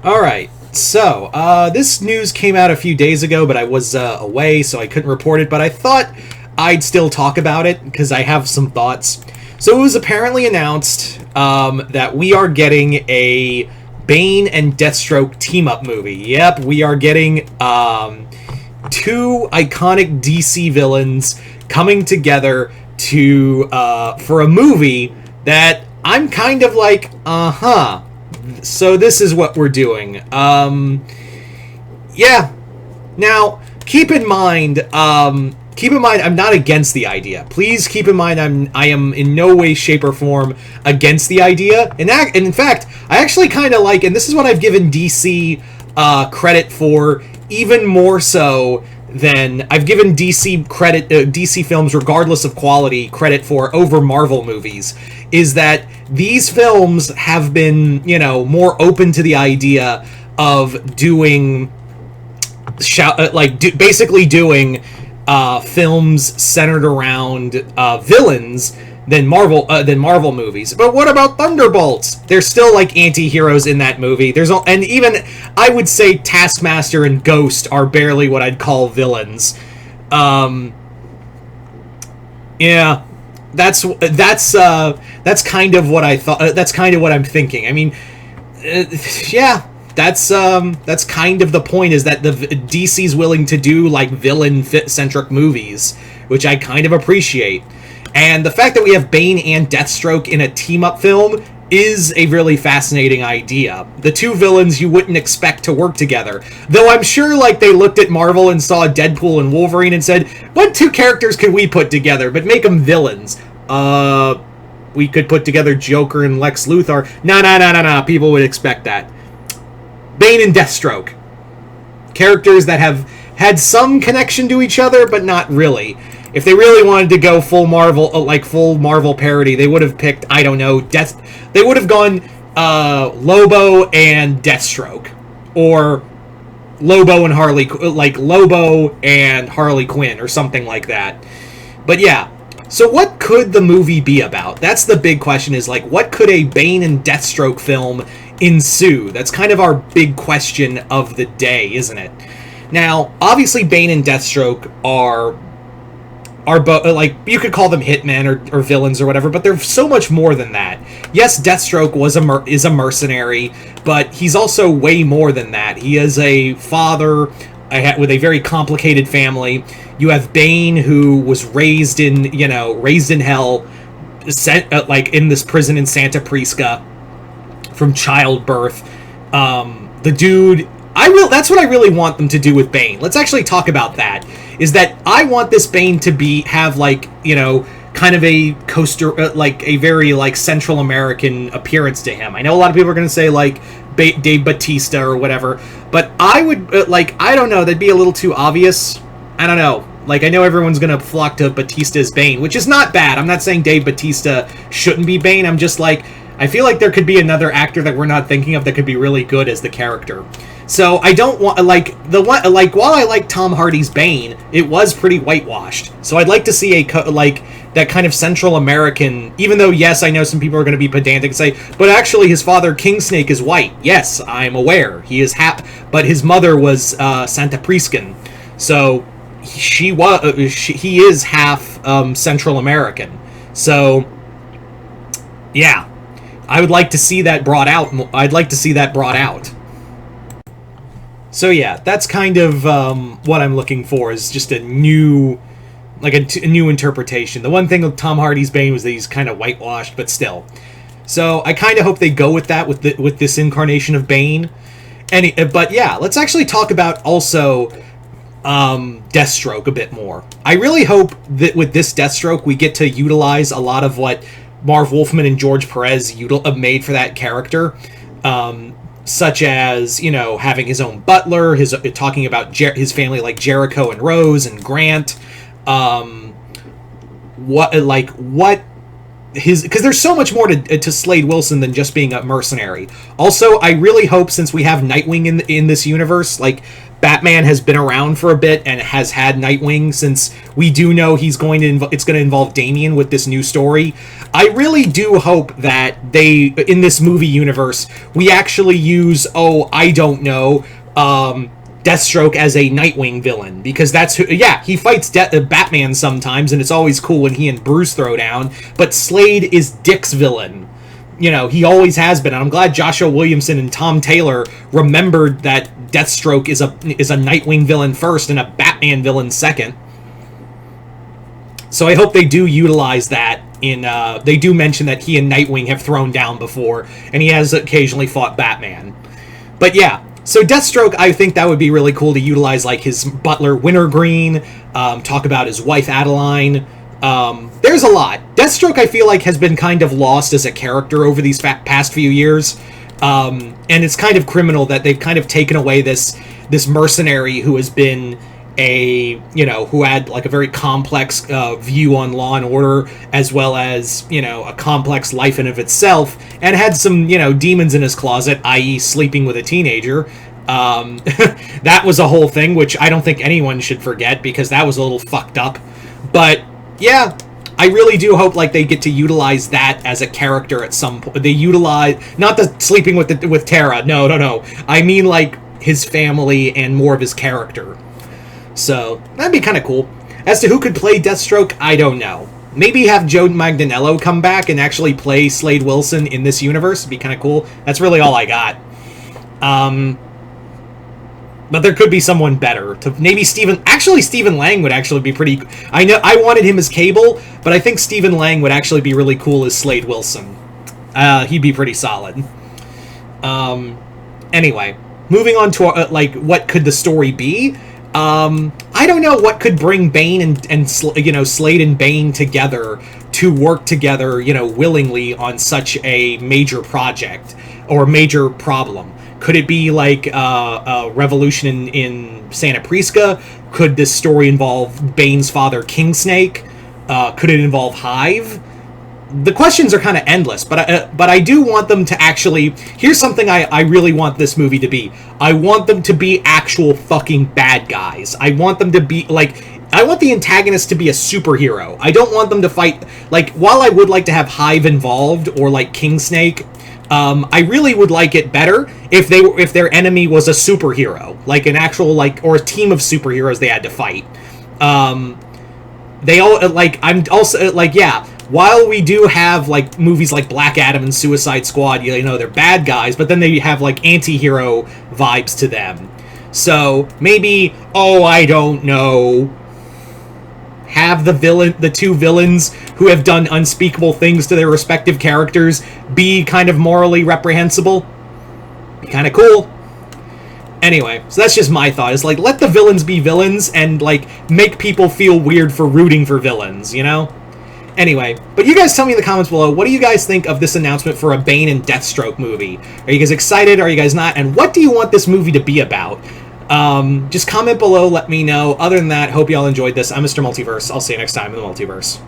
Alright, so, this news came out a few days ago, but I was away, so I couldn't report it, but I thought I'd still talk about it, because I have some thoughts. So it was apparently announced that we are getting a Bane and Deathstroke team-up movie. Yep, we are getting two iconic DC villains coming together to for a movie that I'm kind of like, so this is what we're doing. Yeah. Now, keep in mind, I'm not against the idea. Please keep in mind, I am in no way, shape, or form against the idea. And in fact, I actually kind of like, and this is what I've given DC credit for, even more so than I've given DC credit, DC films, regardless of quality, credit for over Marvel movies, is that these films have been, more open to the idea of doing, basically doing films centered around villains than Marvel movies. But what about Thunderbolts? There's still like anti-heroes in that movie. And even I would say Taskmaster and Ghost are barely what I'd call villains. Yeah, that's kind of what I thought. That's kind of what I'm thinking. I mean, yeah. That's kind of the point, is that the DC's willing to do like villain-centric movies, which I kind of appreciate. And the fact that we have Bane and Deathstroke in a team-up film is a really fascinating idea. The two villains you wouldn't expect to work together. Though I'm sure like they looked at Marvel and saw Deadpool and Wolverine and said, what two characters can we put together, but make them villains? We could put together Joker and Lex Luthor. No, people would expect that. Bane and Deathstroke. Characters that have had some connection to each other, but not really. If they really wanted to go full Marvel parody, they would have picked, I don't know, they would have gone Lobo and Deathstroke. Or Lobo and Harley Quinn, or something like that. But yeah. So what could the movie be about? That's the big question, is like, what could a Bane and Deathstroke film ensue? That's kind of our big question of the day, isn't it? Now, obviously Bane and Deathstroke are both, like, you could call them hitmen or villains or whatever, but they're so much more than that. Yes, Deathstroke is a mercenary, but he's also way more than that. He is a father with a very complicated family. You have Bane, who was raised in hell, in this prison in Santa Prisca from childbirth. The dude, that's what I really want them to do with Bane. Let's actually talk about that. Is that I want this Bane to have kind of a coaster, a very Central American appearance to him. I know a lot of people are going to say Dave Bautista or whatever, but I would I don't know, that'd be a little too obvious. I don't know. I know everyone's going to flock to Bautista's Bane, which is not bad. I'm not saying Dave Bautista shouldn't be Bane. I'm just I feel like there could be another actor that we're not thinking of that could be really good as the character. So I don't want while I like Tom Hardy's Bane, it was pretty whitewashed. So I'd like to see that kind of Central American. Even though yes, I know some people are going to be pedantic and say, but actually his father King Snake is white. Yes, I'm aware he is but his mother was Santa Priscan, so he is half Central American. So yeah, I would like to see that brought out. So yeah, that's kind of what I'm looking for, is just a new interpretation. The one thing with Tom Hardy's Bane was that he's kind of whitewashed, but still. So I kind of hope they go with that with this incarnation of Bane. But yeah, let's actually talk about also Deathstroke a bit more. I really hope that with this Deathstroke we get to utilize a lot of what Marv Wolfman and George Perez made for that character. Such as, having his own butler, talking about his family like Jericho and Rose and Grant. Because there's so much more to Slade Wilson than just being a mercenary. Also, I really hope, since we have Nightwing in this universe, Batman has been around for a bit and has had Nightwing, since we do know it's going to involve Damian with this new story. I really do hope that they, in this movie universe, we actually use, I don't know, Deathstroke as a Nightwing villain, because that's who, yeah, he fights Batman sometimes, and it's always cool when he and Bruce throw down, but Slade is Dick's villain. He always has been, and I'm glad Joshua Williamson and Tom Taylor remembered that Deathstroke is a Nightwing villain first and a Batman villain second. So I hope they do utilize that they do mention that he and Nightwing have thrown down before, and he has occasionally fought Batman. But yeah, so Deathstroke, I think that would be really cool to utilize, like, his butler Wintergreen, talk about his wife Adeline. There's a lot. Deathstroke, I feel like, has been kind of lost as a character over these past few years. And it's kind of criminal that they've kind of taken away this mercenary who has been who had, like, a very complex view on law and order, as well as, a complex life in of itself, and had some, demons in his closet, i.e. sleeping with a teenager. That was a whole thing, which I don't think anyone should forget, because that was a little fucked up. But yeah, I really do hope, like, they get to utilize that as a character at some point. They utilize, not the sleeping with Tara, no. I mean, like, his family and more of his character. So that'd be kind of cool. As to who could play Deathstroke, I don't know. Maybe have Joe Manganiello come back and actually play Slade Wilson in this universe. It'd be kind of cool. That's really all I got. But there could be someone better. Maybe Stephen Lang would actually be pretty... I know I wanted him as Cable, but I think Stephen Lang would actually be really cool as Slade Wilson. He'd be pretty solid. Anyway, moving on to, what could the story be? I don't know what could bring Bane and Slade and Bane together to work together, willingly on such a major project or major problem. Could it be like a revolution in Santa Prisca? Could this story involve Bane's father, Kingsnake? Could it involve Hive? The questions are kind of endless, but I do want them to actually... Here's something I really want this movie to be. I want them to be actual fucking bad guys. I want them to be, like... I want the antagonist to be a superhero. I don't want them to fight... Like, while I would like to have Hive involved, or, like, Kingsnake, I really would like it better if their enemy was a superhero. Like, an actual, like... Or a team of superheroes they had to fight. They all... Like, I'm also... Like, yeah... While we do have, like, movies like Black Adam and Suicide Squad, they're bad guys, but then they have, like, anti-hero vibes to them. So, maybe, I don't know, have the two villains who have done unspeakable things to their respective characters be kind of morally reprehensible. Be kind of cool. Anyway, so that's just my thought, is, like, let the villains be villains and, like, make people feel weird for rooting for villains, Anyway, but you guys tell me in the comments below, what do you guys think of this announcement for a Bane and Deathstroke movie? Are you guys excited? Are you guys not? And what do you want this movie to be about? Just comment below, let me know. Other than that, hope y'all enjoyed this. I'm Mr. Multiverse. I'll see you next time in the Multiverse.